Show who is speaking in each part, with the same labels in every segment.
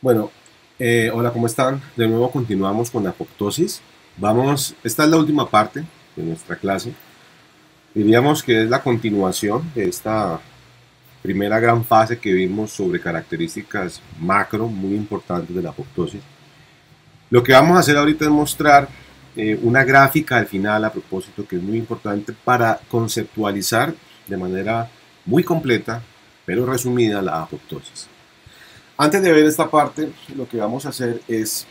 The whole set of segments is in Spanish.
Speaker 1: Bueno, hola, ¿cómo están? De nuevo continuamos con la apoptosis. Esta es la última parte de nuestra clase. Diríamos que es la continuación de esta primera gran fase que vimos sobre características macro muy importantes de la apoptosis. Lo que vamos a hacer ahorita es mostrar una gráfica al final a propósito que es muy importante para conceptualizar de manera muy completa, pero resumida, la apoptosis. Antes de ver esta parte, lo que vamos a hacer es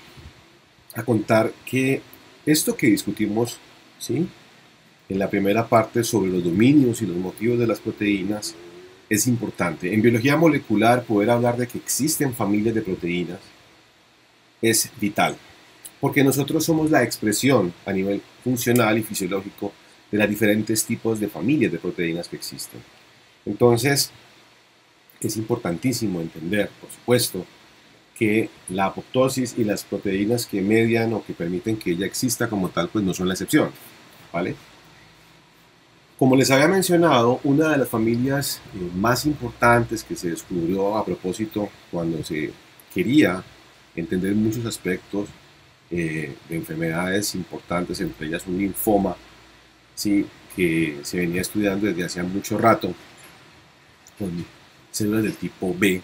Speaker 1: a contar que esto que discutimos, ¿sí?, en la primera parte sobre los dominios y los motivos de las proteínas es importante. En biología molecular, poder hablar de que existen familias de proteínas es vital, porque nosotros somos la expresión a nivel funcional y fisiológico de los diferentes tipos de familias de proteínas que existen. Entonces, es importantísimo entender, por supuesto, que la apoptosis y las proteínas que median o que permiten que ella exista como tal, pues no son la excepción, ¿vale? Como les había mencionado, una de las familias más importantes que se descubrió a propósito cuando se quería entender muchos aspectos de enfermedades importantes, entre ellas un linfoma, ¿sí?, que se venía estudiando desde hacía mucho rato con células del tipo B,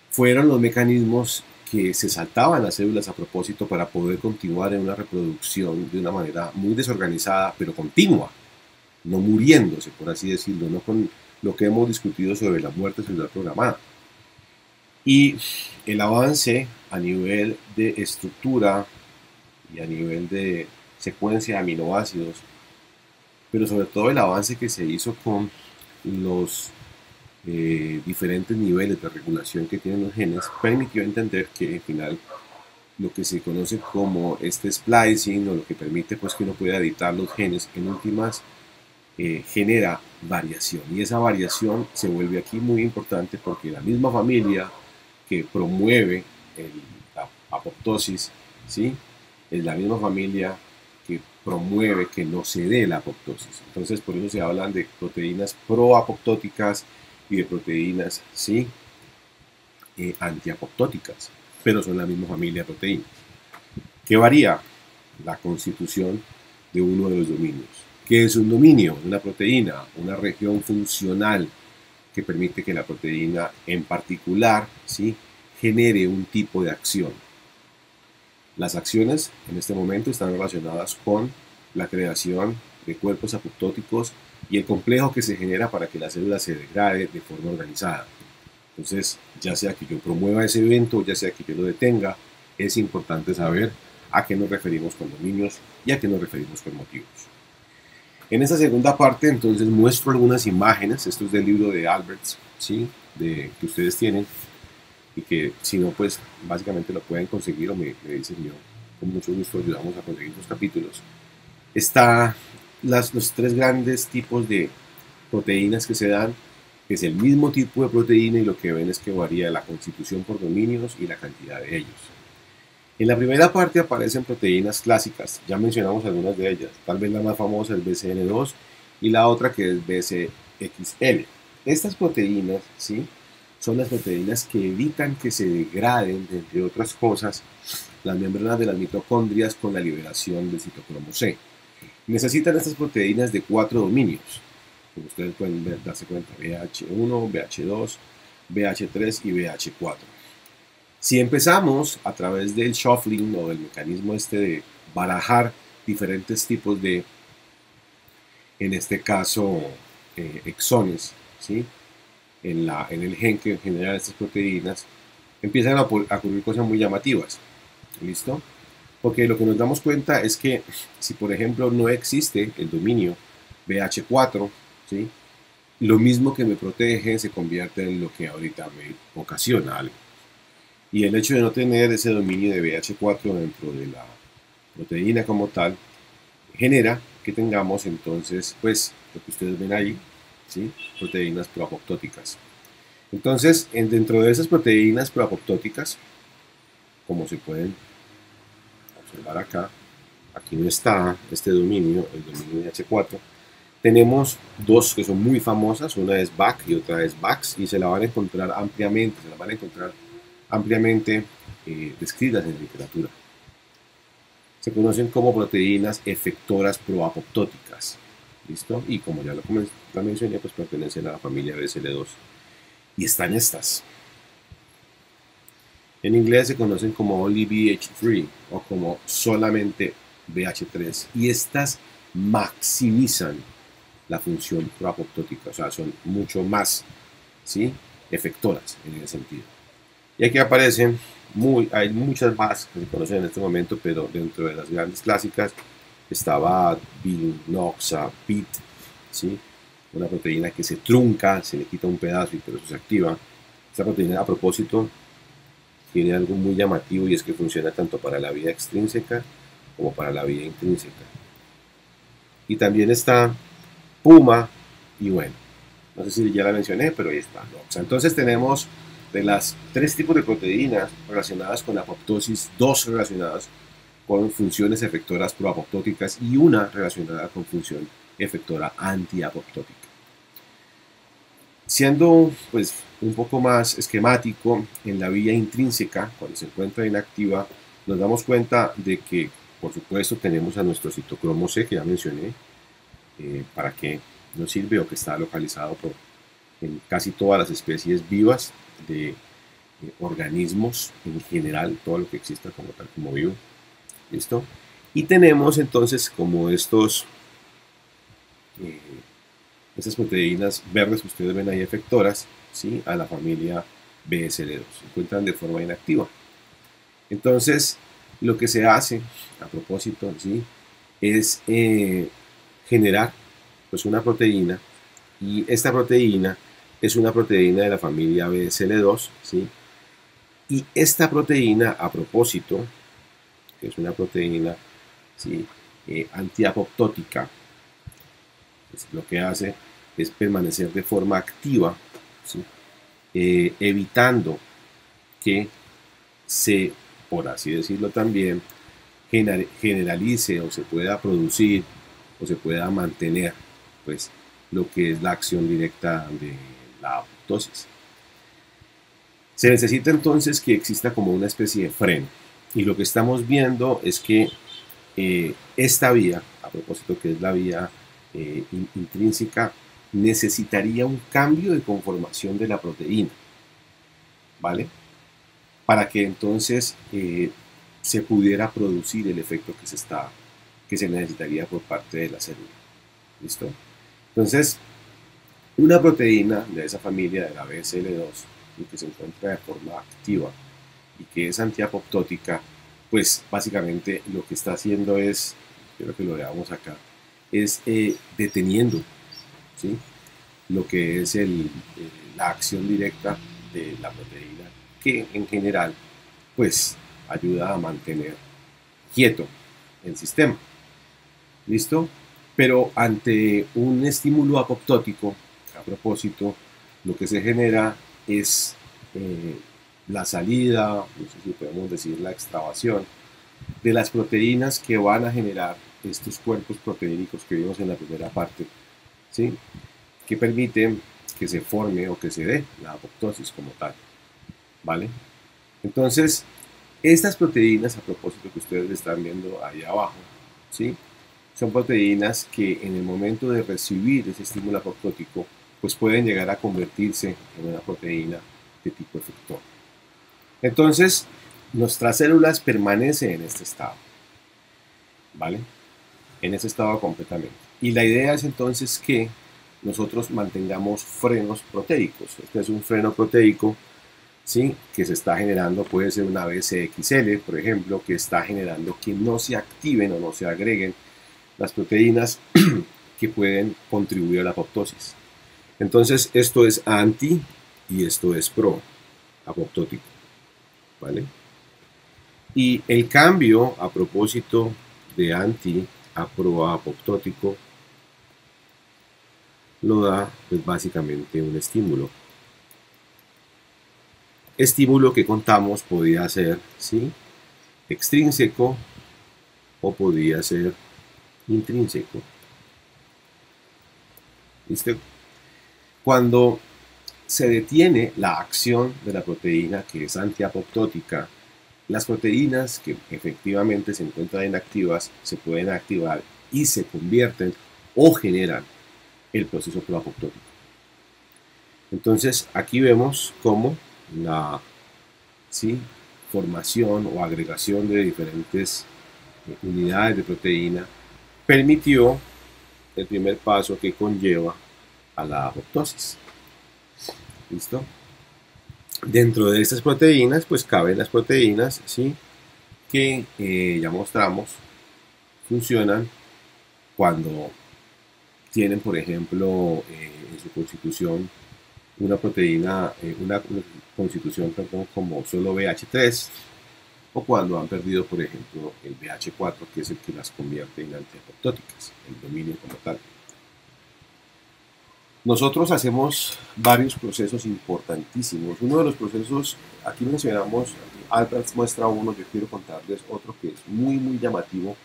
Speaker 1: fueron los mecanismos que se saltaban las células a propósito para poder continuar en una reproducción de una manera muy desorganizada, pero continua, no muriéndose, por así decirlo, no con lo que hemos discutido sobre la muerte celular programada. Y el avance a nivel de estructura y a nivel de secuencia de aminoácidos, pero sobre todo el avance que se hizo con los diferentes niveles de regulación que tienen los genes, permitió entender que al final lo que se conoce como este splicing, o lo que permite pues que uno pueda editar los genes, en últimas genera variación, y esa variación se vuelve aquí muy importante porque la misma familia que promueve la apoptosis, ¿sí?, es la misma familia que promueve que no se dé la apoptosis. Entonces, por eso se hablan de proteínas proapoptóticas y de proteínas, ¿sí?, antiapoptóticas, pero son la misma familia de proteínas. ¿Qué varía? La constitución de uno de los dominios. ¿Qué es un dominio? Una proteína, una región funcional que permite que la proteína en particular, ¿sí?, genere un tipo de acción. Las acciones en este momento están relacionadas con la creación de cuerpos apoptóticos y el complejo que se genera para que la célula se degrade de forma organizada. Entonces, ya sea que yo promueva ese evento, ya sea que yo lo detenga, es importante saber a qué nos referimos con dominios y a qué nos referimos con motivos. En esta segunda parte, entonces, muestro algunas imágenes. Esto es del libro de Alberts, ¿sí?, que ustedes tienen, y que si no, pues básicamente lo pueden conseguir o me dicen, yo con mucho gusto ayudamos a conseguir los capítulos. Está los tres grandes tipos de proteínas que se dan. Es el mismo tipo de proteína y lo que ven es que varía la constitución por dominios y la cantidad de ellos. En la primera parte aparecen proteínas clásicas, ya mencionamos algunas de ellas, tal vez la más famosa es BCN2 y la otra que es BCXL. Estas proteínas, ¿sí?, son las proteínas que evitan que se degraden, entre otras cosas, las membranas de las mitocondrias con la liberación del citocromo C. Necesitan estas proteínas de 4 dominios, como ustedes pueden darse cuenta: BH1, BH2, BH3 y BH4. Si empezamos a través del shuffling o del mecanismo este de barajar diferentes tipos de, en este caso, exones, ¿sí?, en el gen que genera estas proteínas, empiezan a ocurrir cosas muy llamativas. ¿Listo? Porque lo que nos damos cuenta es que si, por ejemplo, no existe el dominio BH4, ¿sí?, lo mismo que me protege se convierte en lo que ahorita me ocasiona algo. Y el hecho de no tener ese dominio de BH4 dentro de la proteína como tal, genera que tengamos entonces, pues, lo que ustedes ven ahí, ¿sí?, proteínas proapoptóticas. Entonces, dentro de esas proteínas proapoptóticas, como se pueden observar acá, aquí no está este dominio, el dominio de H4, tenemos dos que son muy famosas, una es BAC y otra es BAX, y se la van a encontrar ampliamente, se la van a encontrar ampliamente descritas en la literatura. Se conocen como proteínas efectoras proapoptóticas. ¿Listo? Y como ya lo mencioné, pues pertenecen a la familia BCL2. Y están estas. En inglés se conocen como only BH3 o como solamente BH3. Y estas maximizan la función proapoptótica, o sea, son mucho más, ¿sí?, efectoras en ese sentido. Y aquí aparecen, hay muchas más que se conocen en este momento, pero dentro de las grandes clásicas estaba Binoxa, PIT, ¿sí?, una proteína que se trunca, se le quita un pedazo y por eso se activa. Esta proteína, a propósito, tiene algo muy llamativo y es que funciona tanto para la vía extrínseca como para la vía intrínseca. Y también está Puma, y bueno, no sé si ya la mencioné, pero ahí está. Entonces tenemos de las 3 tipos de proteínas relacionadas con apoptosis, 2 relacionadas con funciones efectoras proapoptóticas y una relacionada con función efectora antiapoptótica. Siendo pues un poco más esquemático, en la vía intrínseca, cuando se encuentra inactiva, nos damos cuenta de que, por supuesto, tenemos a nuestro citocromo C, que ya mencioné, para qué nos sirve o que está localizado en casi todas las especies vivas de organismos en general, todo lo que exista como tal como vivo. ¿Listo? Y tenemos entonces como estas proteínas verdes que ustedes ven ahí efectoras, ¿sí?, a la familia BSL2. Se encuentran de forma inactiva. Entonces, lo que se hace, a propósito, ¿sí?, es generar pues una proteína, y esta proteína es una proteína de la familia BSL2, ¿sí? Y esta proteína, a propósito, que es una proteína, ¿sí?, antiapoptótica, pues lo que hace es permanecer de forma activa, ¿sí?, evitando que se, por así decirlo también, generalice o se pueda producir o se pueda mantener pues lo que es la acción directa de la apoptosis. Se necesita entonces que exista como una especie de freno, y lo que estamos viendo es que esta vía, a propósito que es la vía intrínseca, necesitaría un cambio de conformación de la proteína, ¿vale?, para que entonces se pudiera producir el efecto que se necesitaría por parte de la célula. ¿Listo? Entonces, una proteína de esa familia de la BSL2 y que se encuentra de forma activa y que es antiapoptótica, pues básicamente lo que está haciendo es, quiero que lo veamos acá, es deteniendo, ¿sí?, lo que es la acción directa de la proteína, que en general pues ayuda a mantener quieto el sistema. ¿Listo? Pero ante un estímulo apoptótico, a propósito, lo que se genera es la salida, no sé si podemos decir la extravasación, de las proteínas que van a generar estos cuerpos proteínicos que vimos en la primera parte, ¿sí?, que permiten que se forme o que se dé la apoptosis como tal, ¿vale? Entonces, estas proteínas, a propósito que ustedes están viendo ahí abajo, ¿sí?, son proteínas que en el momento de recibir ese estímulo apoptótico, pues pueden llegar a convertirse en una proteína de tipo efector. Entonces, nuestras células permanecen en este estado, ¿vale?, en ese estado completamente. Y la idea es entonces que nosotros mantengamos frenos proteicos. Este es un freno proteico, ¿sí?, que se está generando, puede ser una BCXL, por ejemplo, que está generando que no se activen o no se agreguen las proteínas que pueden contribuir a la apoptosis. Entonces, esto es anti y esto es pro apoptótico, ¿vale? Y el cambio, a propósito de anti a pro apoptótico, lo da pues básicamente un estímulo. Estímulo que contamos podía ser, ¿sí?, extrínseco o podía ser intrínseco. ¿Listo? Cuando se detiene la acción de la proteína que es antiapoptótica. Las proteínas que efectivamente se encuentran inactivas se pueden activar y se convierten o generan el proceso proapoptótico. Entonces aquí vemos cómo la formación o agregación de diferentes unidades de proteína permitió el primer paso que conlleva a la apoptosis. ¿Listo? Dentro de estas proteínas, pues caben las proteínas, ¿sí? Que ya mostramos funcionan cuando tienen, por ejemplo, en su constitución una proteína, una constitución, perdón, como solo BH3, o cuando han perdido, por ejemplo, el BH4, que es el que las convierte en antiapoptóticas, el dominio como tal. Nosotros hacemos varios procesos importantísimos. Uno de los procesos, aquí mencionamos, Albert muestra uno, yo quiero contarles otro que es muy, muy llamativo.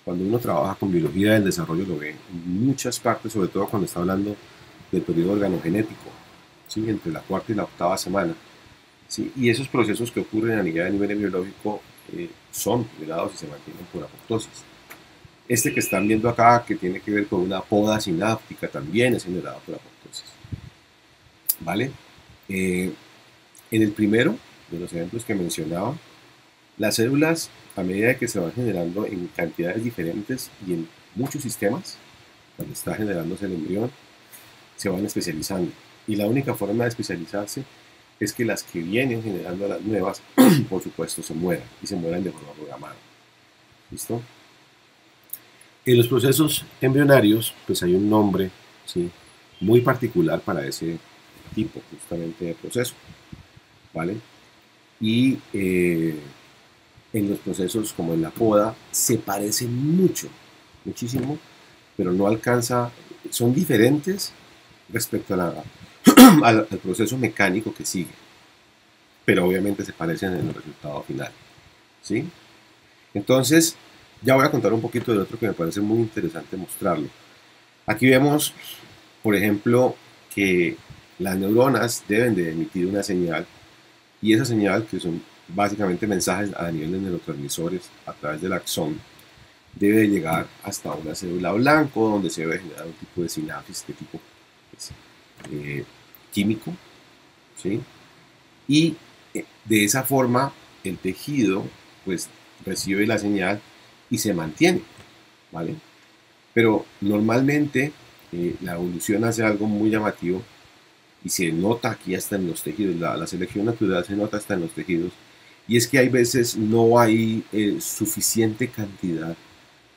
Speaker 1: Cuando uno trabaja con biología del desarrollo lo ve en muchas partes, sobre todo cuando está hablando del periodo organogenético, ¿sí? Entre la cuarta y la octava semana. ¿Sí? Y esos procesos que ocurren a nivel biológico son generados y se mantienen por apoptosis. Este que están viendo acá, que tiene que ver con una poda sináptica, también es generado por apoptosis. ¿Vale? En el primero de los ejemplos que mencionaba, las células, a medida que se van generando en cantidades diferentes y en muchos sistemas, cuando está generándose el embrión, se van especializando. Y la única forma de especializarse es que las que vienen generando las nuevas, por supuesto, se mueran, y se mueran de forma programada. ¿Listo? En los procesos embrionarios, pues hay un nombre, ¿sí?, muy particular para ese tipo, justamente, de proceso, ¿vale? Y en los procesos como en la poda, se parecen mucho, muchísimo, pero no alcanza, son diferentes respecto a al proceso mecánico que sigue, pero obviamente se parecen en el resultado final, ¿sí? Entonces, ya voy a contar un poquito de otro que me parece muy interesante mostrarlo. Aquí vemos, por ejemplo, que las neuronas deben de emitir una señal, y esa señal, que son básicamente mensajes a nivel de neurotransmisores a través del axón, debe llegar hasta una célula blanco, donde se debe generar un tipo de sinapsis de tipo pues, químico, ¿sí? Y de esa forma el tejido pues recibe la señal y se mantiene, ¿vale? Pero normalmente la evolución hace algo muy llamativo y se nota aquí hasta en los tejidos, la selección natural se nota hasta en los tejidos, y es que hay veces no hay suficiente cantidad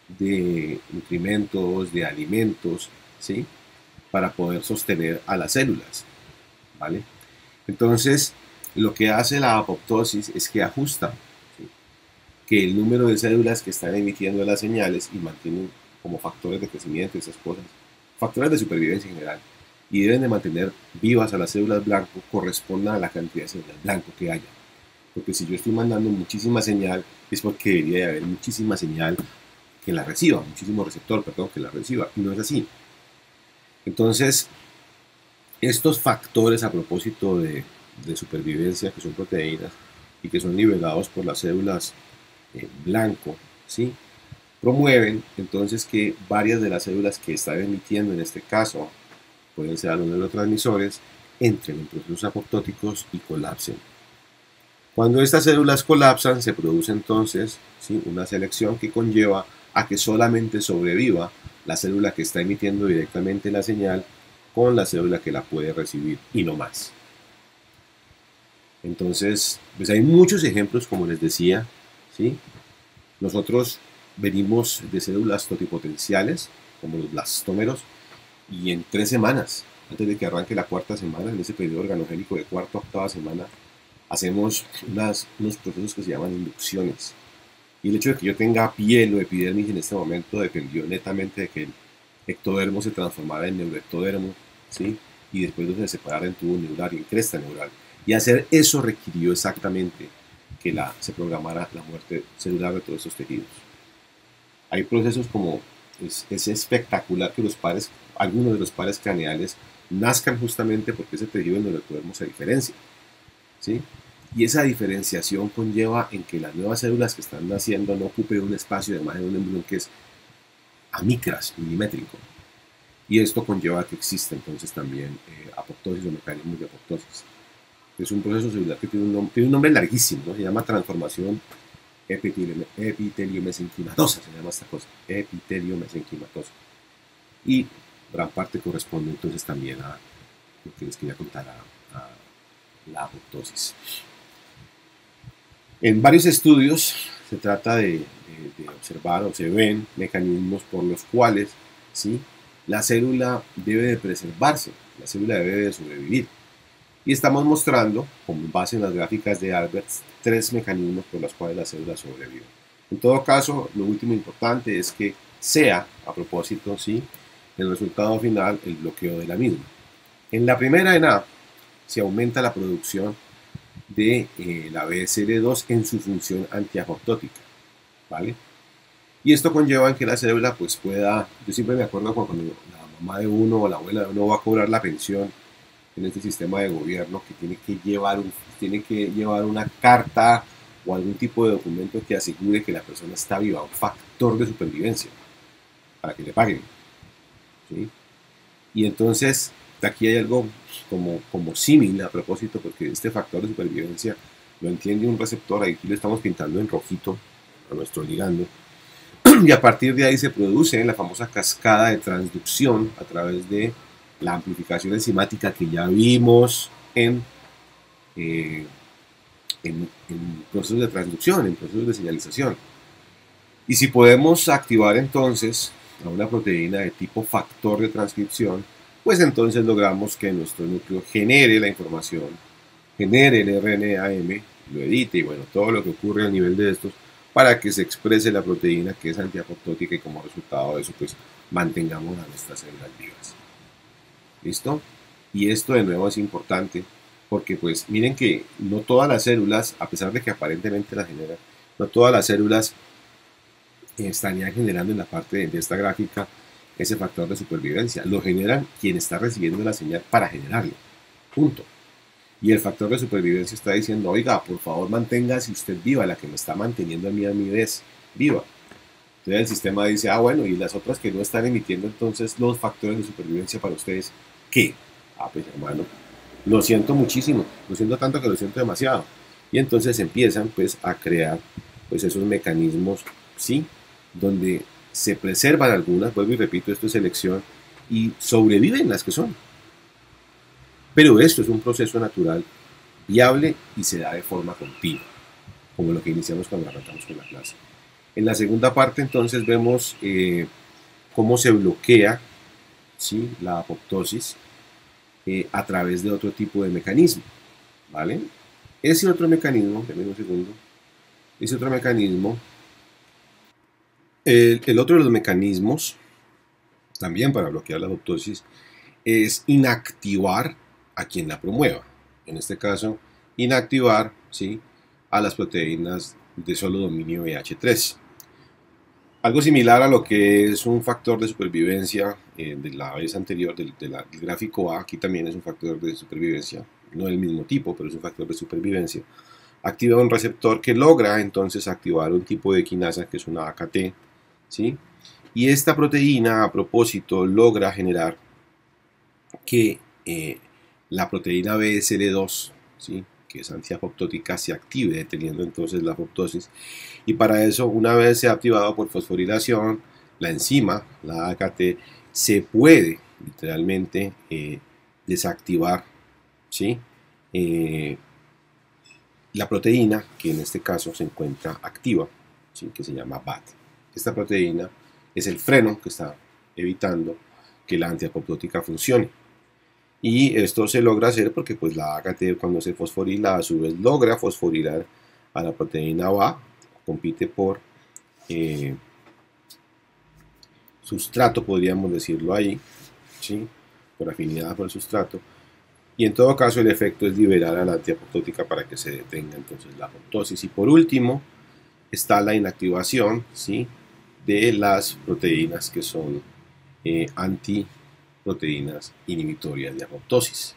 Speaker 1: de nutrimentos, de alimentos, ¿sí?, para poder sostener a las células, ¿vale? Entonces, lo que hace la apoptosis es que ajusta, ¿sí?, que el número de células que están emitiendo las señales y mantienen como factores de crecimiento y esas cosas, factores de supervivencia en general, y deben de mantener vivas a las células blanco, correspondan a la cantidad de células blanco que haya. Porque si yo estoy mandando muchísima señal, es porque debería de haber muchísima señal que la reciba, muchísimo receptor, perdón, que la reciba, y no es así. Entonces, estos factores a propósito de supervivencia, que son proteínas y que son liberados por las células blanco, ¿sí?, promueven entonces que varias de las células que están emitiendo, en este caso, pueden ser los neurotransmisores, entren en procesos apoptóticos y colapsen. Cuando estas células colapsan, se produce entonces, ¿sí?, una selección que conlleva a que solamente sobreviva la célula que está emitiendo directamente la señal con la célula que la puede recibir, y no más. Entonces, pues hay muchos ejemplos, como les decía, ¿sí? Nosotros venimos de células totipotenciales, como los blastómeros, y en 3 semanas, antes de que arranque la cuarta semana, en ese periodo organogénico de cuarta a octava semana, hacemos unos procesos que se llaman inducciones. Y el hecho de que yo tenga piel o epidermis en este momento dependió netamente de que el ectodermo se transformara en neuroectodermo, ¿sí?, y después de se separara en tubo neural y en cresta neural. Y hacer eso requirió exactamente que se programara la muerte celular de todos esos tejidos. Hay procesos como es espectacular que algunos de los pares craneales nazcan justamente porque ese tejido en donde el se diferencia, ¿sí? Y esa diferenciación conlleva en que las nuevas células que están naciendo no ocupen un espacio de más de un embrión que es a micras, milimétrico. Y esto conlleva que exista entonces también apoptosis o mecanismos de apoptosis. Es un proceso celular que tiene un nombre larguísimo, ¿no? Se llama transformación epiteliomesenquimatosa, se llama esta cosa, epiteliomesenquimatosa. Y gran parte corresponde entonces también a lo que les quería contar, a la apoptosis. En varios estudios se trata de observar o se ven mecanismos por los cuales, ¿sí?, la célula debe de preservarse, la célula debe de sobrevivir. Y estamos mostrando, con base en las gráficas de Albert, 3 mecanismos por los cuales la célula sobrevive. En todo caso, lo último importante es que sea, a propósito, ¿sí?, el resultado final, el bloqueo de la misma. En la primera, en A, se aumenta la producción de la BSL2 en su función antiapoptótica, ¿vale? Y esto conlleva en que la célula pues pueda, yo siempre me acuerdo cuando la mamá de uno o la abuela de uno va a cobrar la pensión en este sistema de gobierno, que tiene que llevar una carta o algún tipo de documento que asegure que la persona está viva, un factor de supervivencia, para que le paguen, ¿sí? Y entonces aquí hay algo como símil a propósito, porque este factor de supervivencia lo entiende un receptor, aquí lo estamos pintando en rojito a nuestro ligando, y a partir de ahí se produce la famosa cascada de transducción a través de la amplificación enzimática que ya vimos en procesos de transducción, en procesos de señalización. Y si podemos activar entonces a una proteína de tipo factor de transcripción, pues entonces logramos que nuestro núcleo genere la información, genere el RNAM, lo edite y bueno, todo lo que ocurre a nivel de estos para que se exprese la proteína que es antiapoptótica y como resultado de eso pues mantengamos a nuestras células vivas. ¿Listo? Y esto de nuevo es importante porque pues miren que no todas las células, a pesar de que aparentemente las generan, no todas las células estarían generando en la parte de esta gráfica ese factor de supervivencia. Lo generan quien está recibiendo la señal para generarlo. Punto. Y el factor de supervivencia está diciendo, oiga, por favor manténgase usted viva, la que me está manteniendo a mi vez viva. Entonces el sistema dice, ah bueno, y las otras que no están emitiendo entonces los factores de supervivencia para ustedes, ¿qué? Ah, pues hermano, lo siento muchísimo, lo siento tanto que lo siento demasiado. Y entonces empiezan pues a crear pues esos mecanismos, ¿sí?, donde se preservan algunas, vuelvo y repito, esto es selección, y sobreviven las que son. Pero esto es un proceso natural, viable y se da de forma continua, como lo que iniciamos cuando arrancamos con la clase. En la segunda parte entonces vemos cómo se bloquea, ¿sí?, la apoptosis a través de otro tipo de mecanismo, ¿vale? Ese otro mecanismo, denme un segundo, ese otro mecanismo, el otro de los mecanismos, también para bloquear la apoptosis, es inactivar a quien la promueva. En este caso, inactivar, ¿sí?, a las proteínas de solo dominio BH3. Algo similar a lo que es un factor de supervivencia de la vez anterior, del gráfico A, aquí también es un factor de supervivencia, no del mismo tipo, pero es un factor de supervivencia. Activa un receptor que logra entonces activar un tipo de quinasa que es una AKT, ¿sí? Y esta proteína, a propósito, logra generar que la proteína BSL2, ¿sí?, que es antiapoptótica, se active, deteniendo entonces la apoptosis. Y para eso, una vez se ha activado por fosforilación, la enzima, la AKT, se puede literalmente desactivar, ¿sí?, la proteína que en este caso se encuentra activa, ¿sí?, que se llama BAT. Esta proteína es el freno que está evitando que la antiapoptótica funcione. Y esto se logra hacer porque pues la AKT, cuando se fosforila, a su vez logra fosforilar a la proteína BA, compite por sustrato, podríamos decirlo ahí, ¿sí?, por afinidad por el sustrato. Y en todo caso el efecto es liberar a la antiapoptótica para que se detenga entonces la apoptosis. Y por último está la inactivación, ¿sí?, de las proteínas que son proteínas inhibitorias de apoptosis.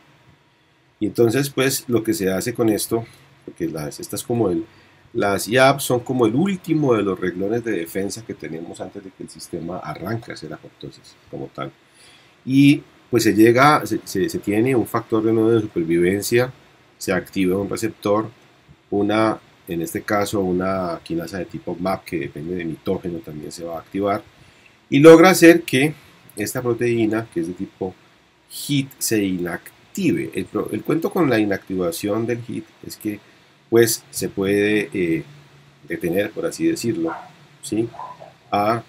Speaker 1: Y entonces, pues, lo que se hace con esto, porque las IAP son como el último de los renglones de defensa que tenemos antes de que el sistema arranque a hacer apoptosis como tal. Y pues se tiene un factor de supervivencia, se activa un receptor, en este caso una quinasa de tipo MAP que depende de mitógeno también se va a activar y logra hacer que esta proteína que es de tipo HIT se inactive. El cuento con la inactivación del HIT es que pues se puede detener, por así decirlo, ¿sí? a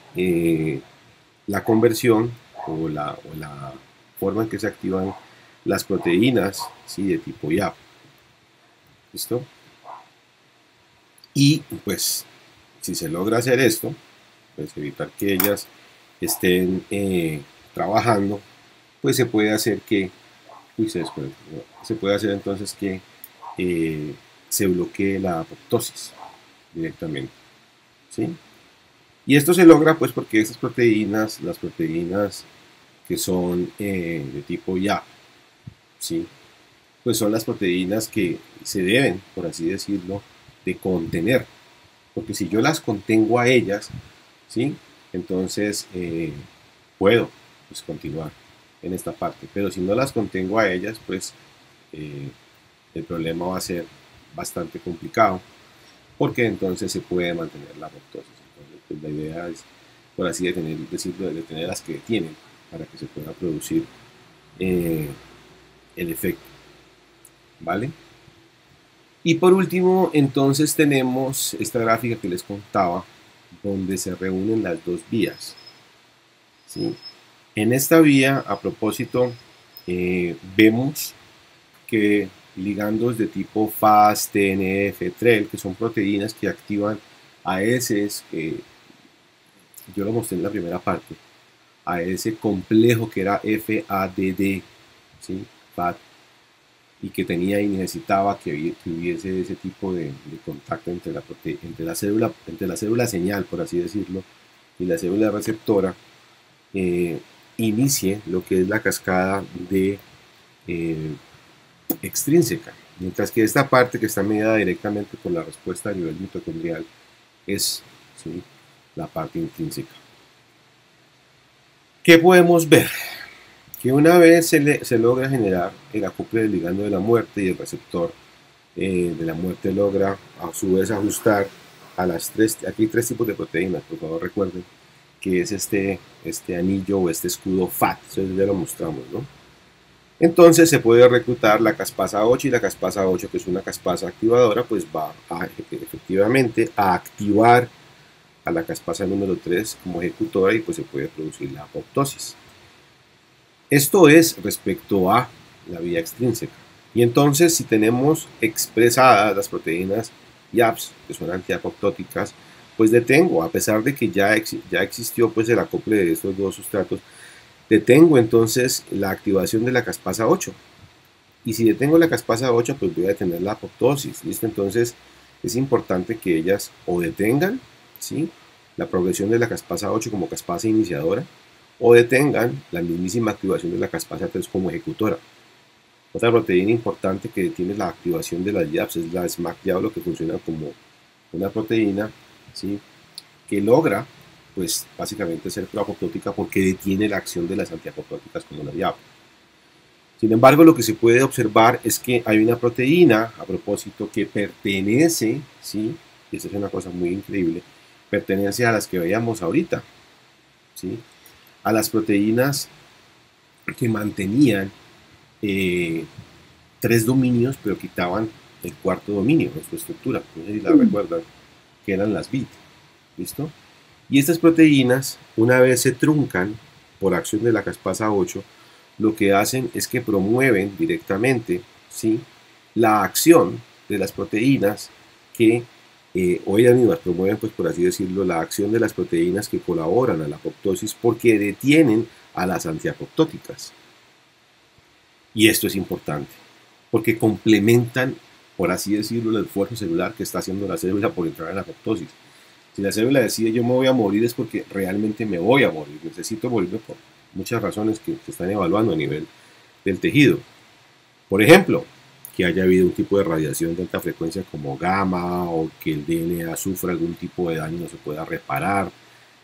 Speaker 1: la conversión o la forma en que se activan las proteínas, ¿sí? de tipo IAP. ¿Listo? Y pues si se logra hacer esto, pues evitar que ellas estén trabajando, pues se puede hacer que se puede hacer entonces que se bloquee la apoptosis directamente, ¿sí? Y esto se logra pues porque estas proteínas, las proteínas que son de tipo IAP, ¿sí? Pues son las proteínas que se deben, por así decirlo, de contener, porque si yo las contengo a ellas, ¿sí? Entonces puedo pues, continuar en esta parte, pero si no las contengo a ellas, pues el problema va a ser bastante complicado, porque entonces se puede mantener la apoptosis. Entonces, pues, la idea es, por así decirlo, detener las que detienen para que se pueda producir el efecto, ¿vale? Y por último, entonces tenemos esta gráfica que les contaba, donde se reúnen las dos vías, ¿sí? En esta vía, a propósito, vemos que ligandos de tipo FAS, TNF, TREL, que son proteínas que activan a ese, yo lo mostré en la primera parte, a ese complejo que era FADD, ¿sí? FAD, y que tenía y necesitaba que hubiese ese tipo de contacto entre la célula señal, por así decirlo, y la célula receptora, inicie lo que es la cascada de extrínseca, mientras que esta parte que está medida directamente por la respuesta a nivel mitocondrial es, ¿sí?, la parte intrínseca. ¿Qué podemos ver? Que una vez se logra generar el acople del ligando de la muerte y el receptor de la muerte logra a su vez ajustar a aquí hay tres tipos de proteínas, por favor recuerden que es este anillo o este escudo FAT, eso ya lo mostramos, ¿no? Entonces se puede reclutar la caspasa 8 y la caspasa 8, que es una caspasa activadora, pues va efectivamente a activar a la caspasa número 3 como ejecutora y pues se puede producir la apoptosis. Esto es respecto a la vía extrínseca. Y entonces si tenemos expresadas las proteínas IAPS, que son antiapoptóticas, pues detengo, a pesar de que ya existió pues el acople de estos dos sustratos, detengo entonces la activación de la caspasa 8. Y si detengo la caspasa 8, pues voy a detener la apoptosis. ¿Listo? Entonces es importante que ellas o detengan, ¿sí?, la progresión de la caspasa 8 como caspasa iniciadora, o detengan la mismísima activación de la caspasa 3 como ejecutora. Otra proteína importante que detiene la activación de las IAPS es la SMAC diablo, que funciona como una proteína, ¿sí?, que logra pues básicamente ser proapoptótica porque detiene la acción de las antiapoptóticas como la IAP. Sin embargo, lo que se puede observar es que hay una proteína, a propósito, que pertenece, ¿sí?, y esa es una cosa muy increíble, pertenece a las que veíamos ahorita, ¿sí?, a las proteínas que mantenían 3 dominios, pero quitaban el cuarto dominio en su estructura, no sé si la recuerdan, que eran las BIT, ¿listo? Y estas proteínas, una vez se truncan por acción de la caspasa 8, lo que hacen es que promueven directamente, ¿sí?, la acción de las proteínas que, o ellas mismas promueven, pues por así decirlo, la acción de las proteínas que colaboran a la apoptosis porque detienen a las antiapoptóticas. Y esto es importante, porque complementan, por así decirlo, el esfuerzo celular que está haciendo la célula por entrar en la apoptosis. Si la célula decide yo me voy a morir es porque realmente me voy a morir, necesito morirme muchas razones que se están evaluando a nivel del tejido. Por ejemplo, que haya habido un tipo de radiación de alta frecuencia como gamma, o que el DNA sufra algún tipo de daño y no se pueda reparar,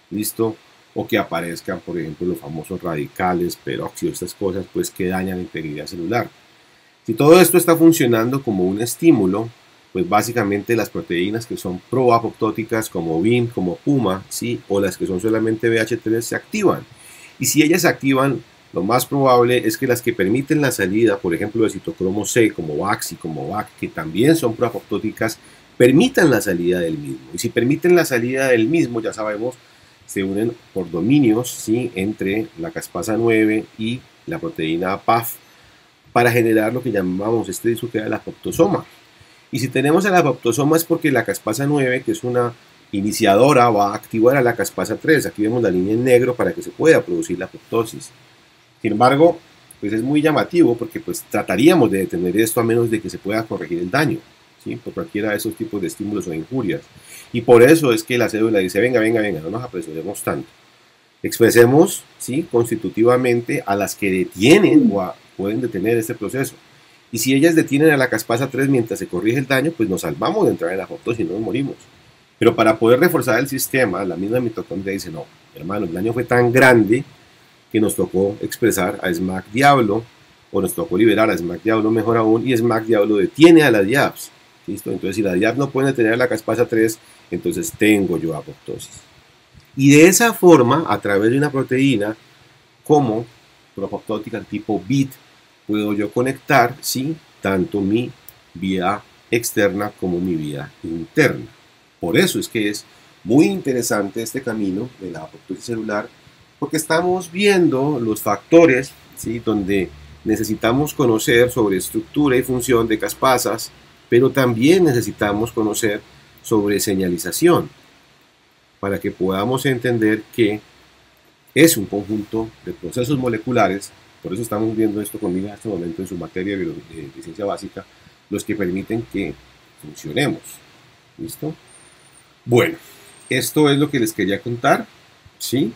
Speaker 1: ¿listo? O que aparezcan, por ejemplo, los famosos radicales, peróxidos, estas cosas, pues que dañan la integridad celular. Si todo esto está funcionando como un estímulo, pues básicamente las proteínas que son pro-apoptóticas como BIM, como PUMA, ¿sí? O las que son solamente BH3 se activan. Y si ellas se activan, lo más probable es que las que permiten la salida, por ejemplo, de citocromo C, como VAX y como VAC, que también son pro-apoptóticas, permitan la salida del mismo. Y si permiten la salida del mismo, ya sabemos, se unen por dominios, ¿sí? Entre la caspasa 9 y la proteína PAF para generar lo que llamamos este disco que era el apoptosoma. Y si tenemos el apoptosoma es porque la caspasa 9, que es una iniciadora, va a activar a la caspasa 3. Aquí vemos la línea en negro para que se pueda producir la apoptosis. Sin embargo, pues es muy llamativo porque pues trataríamos de detener esto a menos de que se pueda corregir el daño, ¿sí? Por cualquiera de esos tipos de estímulos o injurias. Y por eso es que la cédula dice, venga, venga, venga, no nos apresuremos tanto. Expresemos, ¿sí? Constitutivamente a las que detienen o pueden detener este proceso. Y si ellas detienen a la caspasa 3 mientras se corrige el daño, pues nos salvamos de entrar en la apoptosis y no nos morimos. Pero para poder reforzar el sistema, la misma mitocondria dice, no, hermano, el daño fue tan grande que nos tocó expresar a SMAC Diablo, o nos tocó liberar a SMAC Diablo, mejor aún, y SMAC Diablo detiene a la DIAPS. ¿Listo? Entonces, si la DIAPS no puede detener a la caspasa 3, entonces tengo yo apoptosis. Y de esa forma, a través de una proteína como pro-apoptótica tipo BIT, puedo yo conectar, ¿sí? Tanto mi vía externa como mi vía interna. Por eso es que es muy interesante este camino de la apoptosis celular, porque estamos viendo los factores, ¿sí? Donde necesitamos conocer sobre estructura y función de caspasas, pero también necesitamos conocer sobre señalización, para que podamos entender que es un conjunto de procesos moleculares. Por eso estamos viendo esto conmigo en este momento en su materia de ciencia básica, los que permiten que funcionemos. ¿Listo? Bueno, esto es lo que les quería contar, ¿sí?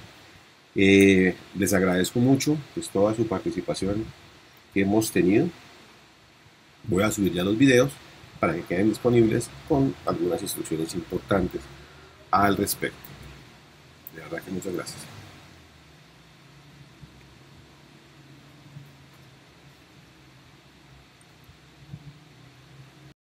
Speaker 1: Les agradezco mucho pues, toda su participación que hemos tenido. Voy a subir ya los videos para que queden disponibles con algunas instrucciones importantes al respecto. De verdad que muchas gracias.